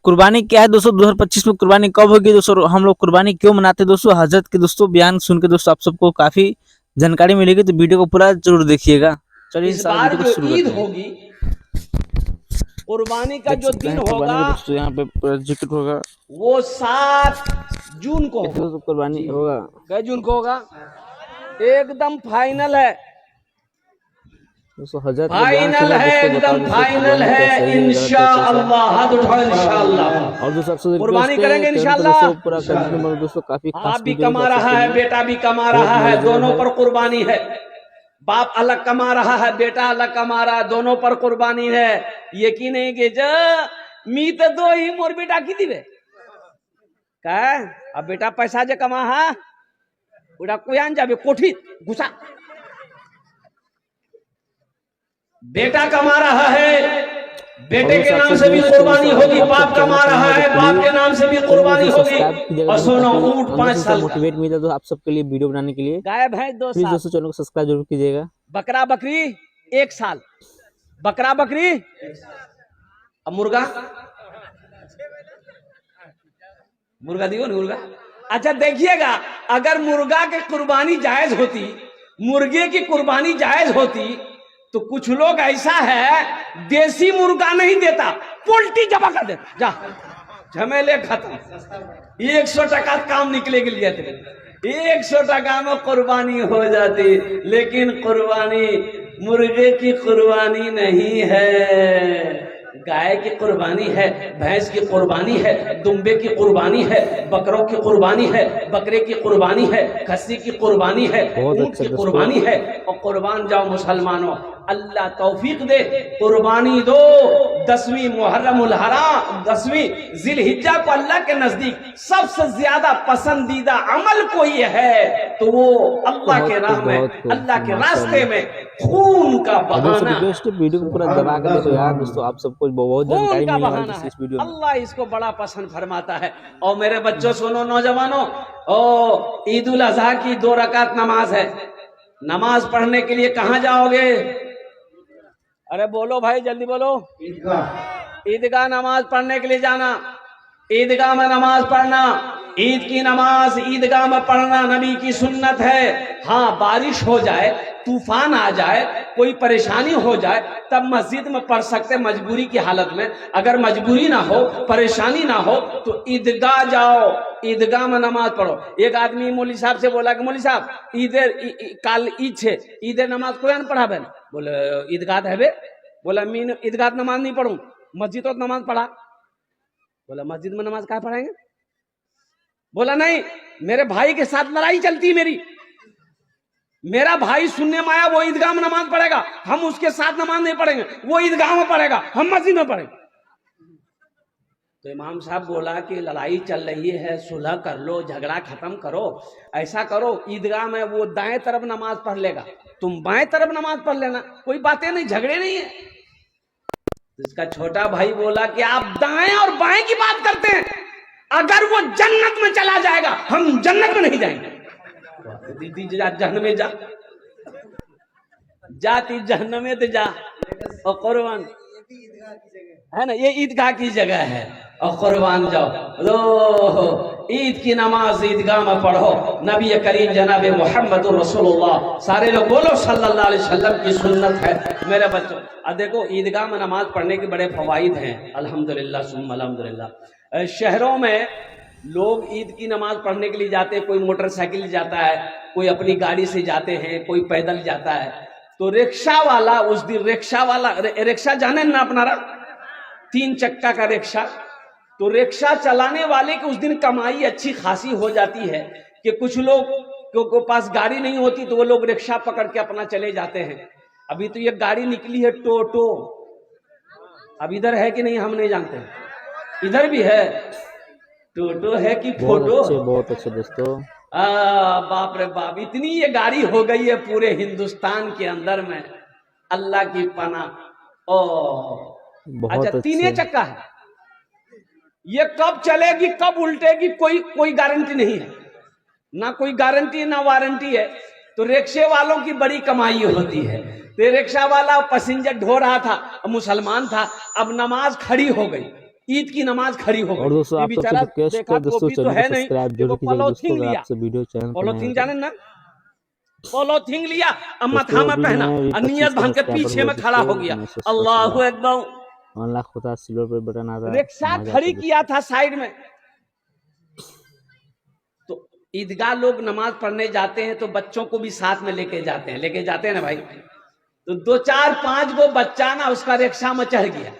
कुर्बानी क्या है दोस्तों, 2025 में कुर्बानी कब होगी दोस्तों, हम लोग कुर्बानी क्यों मनाते हैं दोस्तों, हजरत के दोस्तों बयान सुन के दोस्तों आप सबको काफी जानकारी मिलेगी, तो वीडियो को पूरा जरूर देखिएगा। चलिए इस इंशाल्लाह बार वीडियो को जो शुरू ईद करते हैं। होगी, कुर्बानी का देख जो सकते दिन हैं कुर्बानी होगा का दोस्तों यहाँ पे पूरा जिक्र होगा, वो 7 जून को होगा। दोस्तों कुर्बानी होगा। कै जून को होगा? एकदम फाइनल है, दोस्तों हजरत का बयान फाइनल सुना है, दोस्तों, बताओ एकदम दोस्तों फाइनल कुर्बानी क्या है। सही है, गलत है, कैसा इंशाअल्लाह, हाथ उठाओ इंशाअल्लाह। और दोस्तों आपसे कुर्बानी रिक्वेस्ट है करेंगे चैनल को इंशाअल्लाह। दोस्तों पूरा कंटिन्यू करो दोस्तों, काफी बाप खास भी वीडियो कमा आप रहा सबके है, लिए बेटा भी कमा बहुत रहा है, मजेदार दोनों है। पर कुर्बानी है। बाप अलग कमा रहा है, बेटा अलग कमा रहा है, दोनों पर कुर्बानी है। यकीन नहीं कि ज मी तो दो ही मोर बेटा की दिवे का अब बेटा पैसा जे कमा है उड़ा कोयान जाबे कोठी घुसा। बेटा कमा रहा है, बेटे के नाम से भी कुर्बानी होगी। बाप कमा रहा है, बाप के नाम से भी कुर्बानी होगी। और सुनो, ऊंट 5 साल मोटिवेट मिला तो आप सबके लिए वीडियो बनाने के लिए, गाय भैंस 2 प्लीज साल, दोस्तों चैनल को सब्सक्राइब जरूर कीजिएगा। बकरा बकरी 1 साल, बकरा बकरी। अब मुर्गा, मुर्गा दियो ना मुर्गा। अच्छा देखिएगा, अगर मुर्गा की कुर्बानी जायज होती, मुर्गे की कुर्बानी जायज होती, तो कुछ लोग ऐसा है देसी मुर्गा नहीं देता, पोल्ट्री जमा कर देता। जा झमेले खत्म, 100 टका काम निकले के लिए थे, 100 टका में कुर्बानी हो जाती। लेकिन कुर्बानी मुर्गे की कुर्बानी नहीं है, गाय की कुर्बानी है, भैंस की कुर्बानी है, दुम्बे की कुर्बानी है, बकरों की कुर्बानी है, बकरे की कुर्बानी है, खस्सी की कुर्बानी है, ऊंट की कुर्बानी है। और कुर्बान जाओ मुसलमानों, अल्लाह तौफीक दे, कुर्बानी दो। 10वीं मुहर्रमुल हराम, 10वीं जिलहिज्जा को अल्लाह के नजदीक सबसे ज्यादा पसंदीदा अमल कोई है तो वो अल्लाह के राह में, अल्लाह के रास्ते में खून का बहाना। वीडियो को पूरा दबा कर देखो यार दोस्तों, आप सबको बहुत जानकारी मिलने वाली है इस वीडियो में। अल्लाह इसको बड़ा पसंद फरमाता है। और मेरे बच्चों सुनो, नौजवानों, ओ ईद उल अजहा की 2 रकात नमाज है। नमाज पढ़ने के लिए कहाँ जाओगे? अरे बोलो भाई, जल्दी बोलो। ईदगाह नमाज पढ़ने के लिए जाना, ईदगाह में नमाज पढ़ना। ईद की नमाज ईदगाह में पढ़ना नबी की सुन्नत है। हाँ, बारिश हो जाए, तूफान आ जाए, कोई परेशानी हो जाए, तब मस्जिद में पढ़ सकते मजबूरी की हालत में। अगर मजबूरी ना हो, परेशानी ना हो, तो ईदगाह जाओ, ईदगाह में नमाज पढ़ो। एक आदमी मौली साहब से बोला कि मौली साहब काल ईद छे, ईद नमाज कोई न पढ़ा बेन? बोले ईदगाह है बे। बोला मीन ईदगाह नमाज नहीं पढ़ू, मस्जिद तो नमाज पढ़ा। बोला मस्जिद में नमाज क्या पढ़ाएंगे? बोला नहीं, मेरे भाई के साथ लड़ाई चलती मेरी, मेरा भाई सुनने में आया वो ईदगाह में नमाज पढ़ेगा, हम उसके साथ नमाज नहीं पढ़ेंगे, वो ईदगाह में पढ़ेगा, हम मस्जिद में पढ़ेंगे। तो इमाम साहब बोला कि लड़ाई चल रही है, सुलह कर लो, झगड़ा खत्म करो। ऐसा करो, ईदगाह में वो दाएं तरफ नमाज पढ़ लेगा, तुम बाएं तरफ नमाज पढ़ लेना, कोई बातें नहीं, झगड़े नहीं है। तो इसका छोटा भाई बोला कि आप दाएं और बाएं की बात करते हैं, अगर वो जन्नत में चला जाएगा हम जन्नत में नहीं जाएंगे। दीदी जा जहन्नम में, जा जाती जहन्नम में तो जा। और कुर्बान है ना, ये ईदगाह की जगह है, और कुर्बान जाओ। लो ईद की नमाज ईदगाह में पढ़ो, नबी करीम जनाब मोहम्मद रसूलुल्लाह, सारे लोग बोलो सल्लल्लाहु अलैहि वसल्लम की सुन्नत है मेरे बच्चों। अब देखो, ईदगाह में नमाज पढ़ने के बड़े फवाइद हैं, अल्हम्दुलिल्लाह सुम्मा अल्हम्दुलिल्लाह। शहरों में लोग ईद की नमाज पढ़ने के लिए जाते हैं, कोई मोटरसाइकिल जाता है, कोई अपनी गाड़ी से जाते हैं, कोई पैदल जाता है। तो रिक्शा वाला उस दिन, रिक्शा जाने ना अपना 3 चक्का का रिक्शा, तो रिक्शा चलाने वाले की उस दिन कमाई अच्छी खासी हो जाती है कि कुछ लोग के पास गाड़ी नहीं होती तो वो लोग रिक्शा पकड़ के अपना चले जाते हैं। अभी तो ये गाड़ी निकली है टोटो, अब इधर है कि नहीं हम नहीं जानते, इधर भी है टोटो है कि फोटो। बहुत अच्छे दोस्तों, बाप रे बाप, इतनी ये गाड़ी हो गई है पूरे हिंदुस्तान के अंदर में, अल्लाह की पनाह। अच्छा, 3 चक्का है, ये कब चलेगी कब उल्टेगी कोई गारंटी नहीं है, ना कोई गारंटी ना वारंटी है। तो रिक्शे वालों की बड़ी कमाई होती है। तो रिक्शा वाला पैसेंजर ढो रहा था, मुसलमान था, अब नमाज खड़ी हो गई, ईद की नमाज खड़ी हो और गई। दोस्तों ये आप सबसे बेचारा रिक्वेस्ट देखा है दोस्तों, टोपी तो चैनल है को नहीं, सब्सक्राइब देखो जरूर कीजिएगा दोस्तों, पॉलोथीन अगर लिया, आपसे वीडियो चैनल पर नया पॉलोथीन है जाने ना, पॉलोथीन लिया अब दोस्तों। माथा में अभी पहना मैं अभी और 25 नियत के भांग के सब्सक्राइबर पीछे हुए में खड़ा हो दोस्तों, गया। मैं सोचता अल्लाहु था अकबर। 1 लाख होता, सिल्वर पे बटन आता, रिक्शा मजा खड़ी आता किया दोस्तों। था साइड में। तो ईदगाह लोग नमाज पढ़ने जाते हैं तो बच्चों को भी साथ में लेके जाते हैं ना भाई। तो 2 4 5 गो बच्चा ना उसका रिक्शा में चढ़ गया,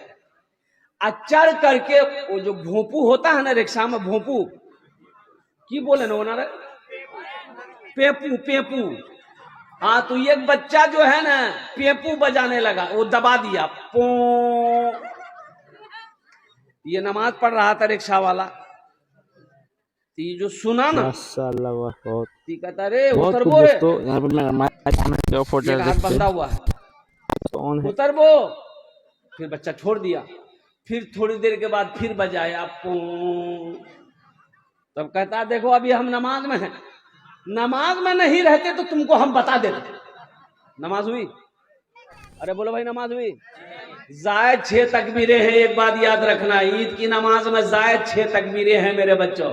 चढ़ करके वो जो भोंपू होता है ना रिक्शा में, भोंपू की बोले ना ओनर, पेपू पेपू। हाँ, तो एक बच्चा जो है ना पेपू बजाने लगा, वो दबा दिया पो। ये नमाज पढ़ रहा था रिक्शा वाला, तो ये जो सुना ना, माशाअल्लाह वाह, बहुत कहता रे बहुत उतर कुछ वो है, दोस्तों। यहाँ पर मैं फोटो एक हाथ देखते बंधा हुआ है, ऑन है। उतर वो। फिर बच्चा छोड़ दिया, फिर थोड़ी देर के बाद फिर बजाया पो। तब कहता देखो अभी हम नमाज में हैं, नमाज में नहीं रहते तो तुमको हम बता देते। नमाज हुई? अरे बोलो भाई नमाज हुई? जायद 6 तकबीरें हैं। एक बात याद रखना, ईद की नमाज में जायद 6 तकबीरें हैं मेरे बच्चों।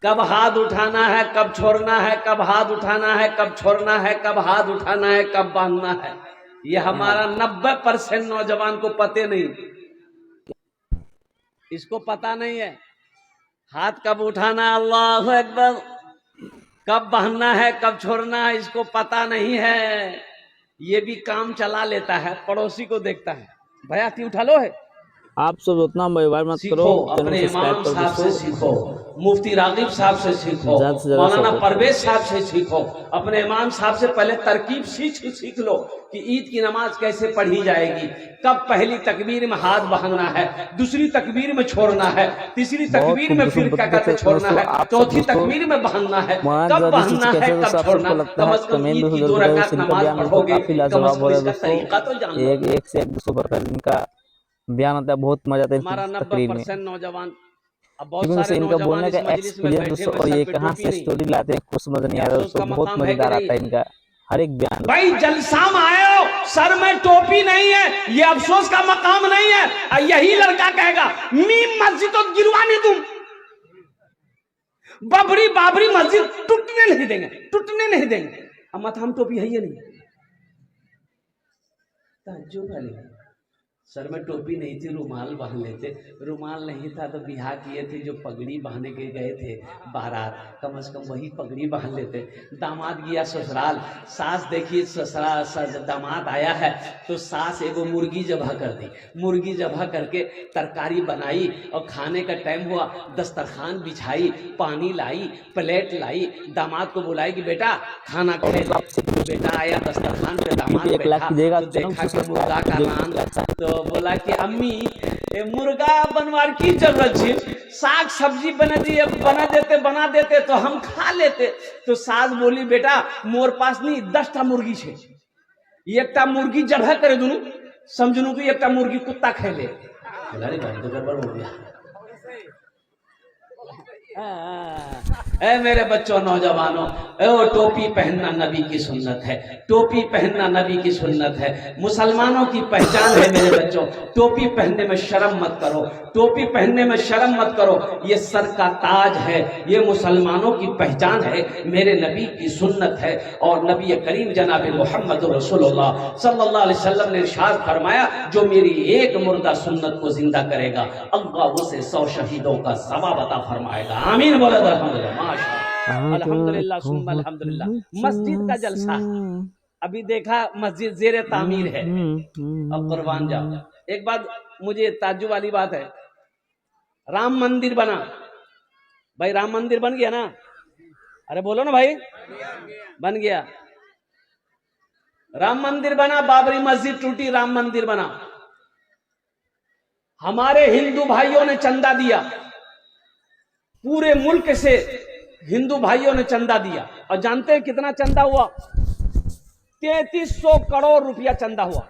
कब हाथ उठाना है, कब छोड़ना है, कब हाथ उठाना है, कब छोड़ना है, कब हाथ उठाना है, कब बांधना है, ये हमारा 90% नौजवान को पते नहीं, इसको पता नहीं है। हाथ कब उठाना, अल्लाह अकबर, कब बांधना है, कब छोड़ना है, इसको पता नहीं है। ये भी काम चला लेता है, पड़ोसी को देखता है, भैया ती उठा लो है। आप सब उतना व्यवहार मत करो, सीखो, चैनल अपने सब्सक्राइब इमाम करो साहब से दोस्तों। सीखो, मुफ्ती रागिब साहब से सीखो, ज्यादा से ज्यादा मौलाना सपोर्ट परवेज साहब से सीखो। अपने इमाम साहब से पहले तरकीब सीख लो कि ईद की नमाज कैसे पढ़ी जाएगी, कब पहली तकबीर में हाथ बांधना है, दूसरी तकबीर में छोड़ना है, तीसरी तकबीर में फिर क्या कहते छोड़ना है, चौथी तकबीर में बांधना है, कब बांधना है, कब छोड़ना। कम से कम ईद की 2 रकात नमाज पढ़ोगे, कम से कम इसका तरीका तो जान लो। एक से एक 200 प्रकार इनका बयान आता है, बहुत मजा आता है हमारा इनकी तकरीर में। 90% नौजवान, अब बहुत क्योंकि सारे इनका नौजवान बोलने इस का मजलिस में एक्सपीरियंस बैठे दोस्तों, हुए और सर ये पे कहाँ टोपी से नहीं, स्टोरी लाते हैं कुछ समझ नहीं आ रहा अफसोस का दोस्तों, बहुत मकाम है कि मजेदार नहीं। आता है इनका हर एक बयान। भाई जलसा में आए हो, सर में टोपी नहीं है, ये अफसोस का मकाम नहीं है। यही लड़का कहेगा मीम मस्जिद तो गिरवा नहीं, तुम बबरी बाबरी मस्जिद टूटने नहीं देंगे, टूटने नहीं देंगे। अब माथा हम टोपी है ये नहीं, ताज्जुब वाली सर में टोपी नहीं थी, रुमाल बांध लेते, रुमाल नहीं था तो बिहार किए थे जो पगड़ी बांधने के गए थे बारात, कम से कम वही पगड़ी बांध लेते। दामाद गया ससुराल, सास देखिए ससुराल दामाद आया है तो सास एगो मुर्गी जबह कर दी, मुर्गी जबह करके तरकारी बनाई और खाने का टाइम हुआ, दस्तरखान बिछाई, पानी लाई, प्लेट लाई, दामाद को बुलाई कि बेटा खाना खाए। बेटा आया दस्तरखान पे, दामाद बैठा तो देखा कि मुर्गा का नाम, तो बोला कि अम्मी मुर्गा बनवार की जरूरत है, साग सब्जी बना देते तो हम खा लेते। तो सास बोली बेटा मोर पास नहीं 10टा मुर्गी छे, एकटा मुर्गी जबह करे दुनू, समझनू कि एकटा मुर्गी कुत्ता खा ले। बोला रे भाई तो गड़बड़ हो गया। ए मेरे बच्चों नौजवानों, ओ टोपी पहनना नबी की सुन्नत है, टोपी पहनना नबी की सुन्नत है, मुसलमानों की पहचान है मेरे बच्चों। टोपी पहनने में शर्म मत करो, टोपी पहनने में शर्म मत करो, ये सर का ताज है, ये मुसलमानों की पहचान है, मेरे नबी की सुन्नत है। और नबी करीम जनाब मोहम्मद रसूलुल्लाह सल्लल्लाहु अलैहि वसल्लम ने इरशाद फरमाया जो मेरी एक मुर्दा सुन्नत को जिंदा करेगा अल्लाह उसे 100 शहीदों का सवाब अता फरमाएगा। आमीन बोले अल्हम्दुलिल्लाह, माशाअल्लाह, अल्हम्दुलिल्लाह सुम्मा अल्हम्दुलिल्लाह। मस्जिद का जलसा अभी देखा, मस्जिद जेर तामीर है। अब कुर्बान जाओ, एक बात मुझे ताज्जुब वाली बात है, राम मंदिर बना, भाई राम मंदिर बन गया ना, अरे बोलो ना भाई, बन गया। राम मंदिर बना, बाबरी मस्जिद टूटी, राम मंदिर बना। हमारे हिंदू भाइयों ने चंदा दिया, पूरे मुल्क से हिंदू भाइयों ने चंदा दिया, और जानते हैं कितना चंदा हुआ? 3300 करोड़ रुपया चंदा हुआ।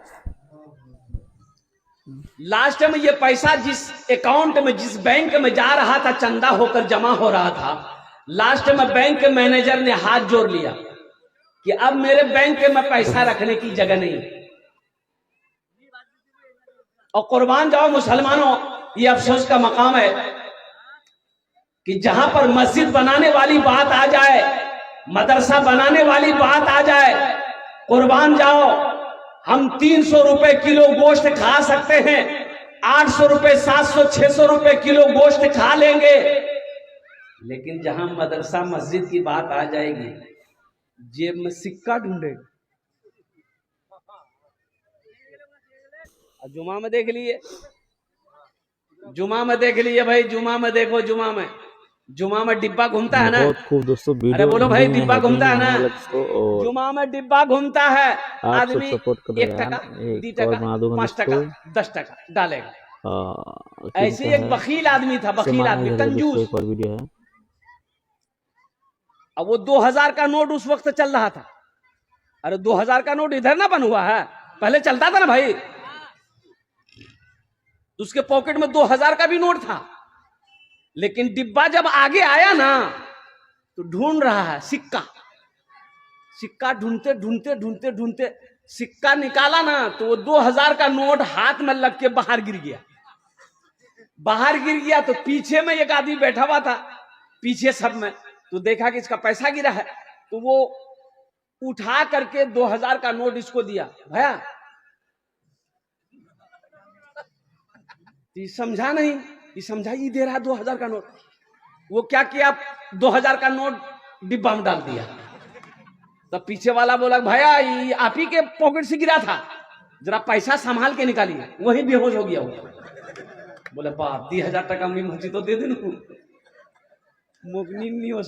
लास्ट में ये पैसा जिस अकाउंट में, जिस बैंक में जा रहा था, चंदा होकर जमा हो रहा था, लास्ट में बैंक के मैनेजर ने हाथ जोड़ लिया कि अब मेरे बैंक में पैसा रखने की जगह नहीं। और कुर्बान जाओ मुसलमानों, ये अफसोस का मकाम है कि जहां पर मस्जिद बनाने वाली बात आ जाए, मदरसा बनाने वाली बात आ जाए, कुर्बान जाओ, हम 300 रुपए किलो गोश्त खा सकते हैं, 800 रुपए 700 600 रुपए किलो गोश्त खा लेंगे, लेकिन जहां मदरसा मस्जिद की बात आ जाएगी, जेब में सिक्का ढूंढेगा। जुमा में देख लिए, जुमा में देख लिए भाई, जुमा में देखो, जुमा में डिब्बा घूमता है ना। बहुत खूब दोस्तों, अरे वीडियो बोलो भाई, में डिब्बा heading घूमता है ना, होने लगी तो, और जुमा में डिब्बा घूमता है, आप सब आदमी सपोर्ट कर 1 रहे टका, हैं, 2 एक और टका, बना दूंगा 5 टका, दोस्तों। 10 टका डालेगा। ऐसे किनका एक है बखील आदमी था, से बखील मांगा आदमी, जाएगा दोस्तों, कंजूस। एक और वीडियो है। अब वो 2000 का नोट उस वक्त चल रहा था। अरे 2000 का नोट इधर ना बन हुआ है, पहले चलता था ना भाई। उसके पॉकेट में 2000 का भी नोट था, लेकिन डिब्बा जब आगे आया ना तो ढूंढ रहा है सिक्का। सिक्का ढूंढते ढूंढते ढूंढते ढूंढते सिक्का निकाला ना तो वो 2000 का नोट हाथ में लग के बाहर गिर गया। बाहर गिर गया तो पीछे में एक आदमी बैठा हुआ था, पीछे सब में, तो देखा कि इसका पैसा गिरा है, तो वो उठा करके 2000 का नोट इसको दिया। भैया ये समझा नहीं, ये समझा, ये दे रहा है 2000 का नोट। वो क्या किया, 2000 का नोट डिब्बा में डाल दिया। तब पीछे वाला बोला, भैया ये आप ही के पॉकेट से गिरा था, जरा पैसा संभाल के निकालिए। वही बेहोश हो गया वो। बोले बाप, 2000 टका मी मुझे तो दे दे, मुगनी नहीं हो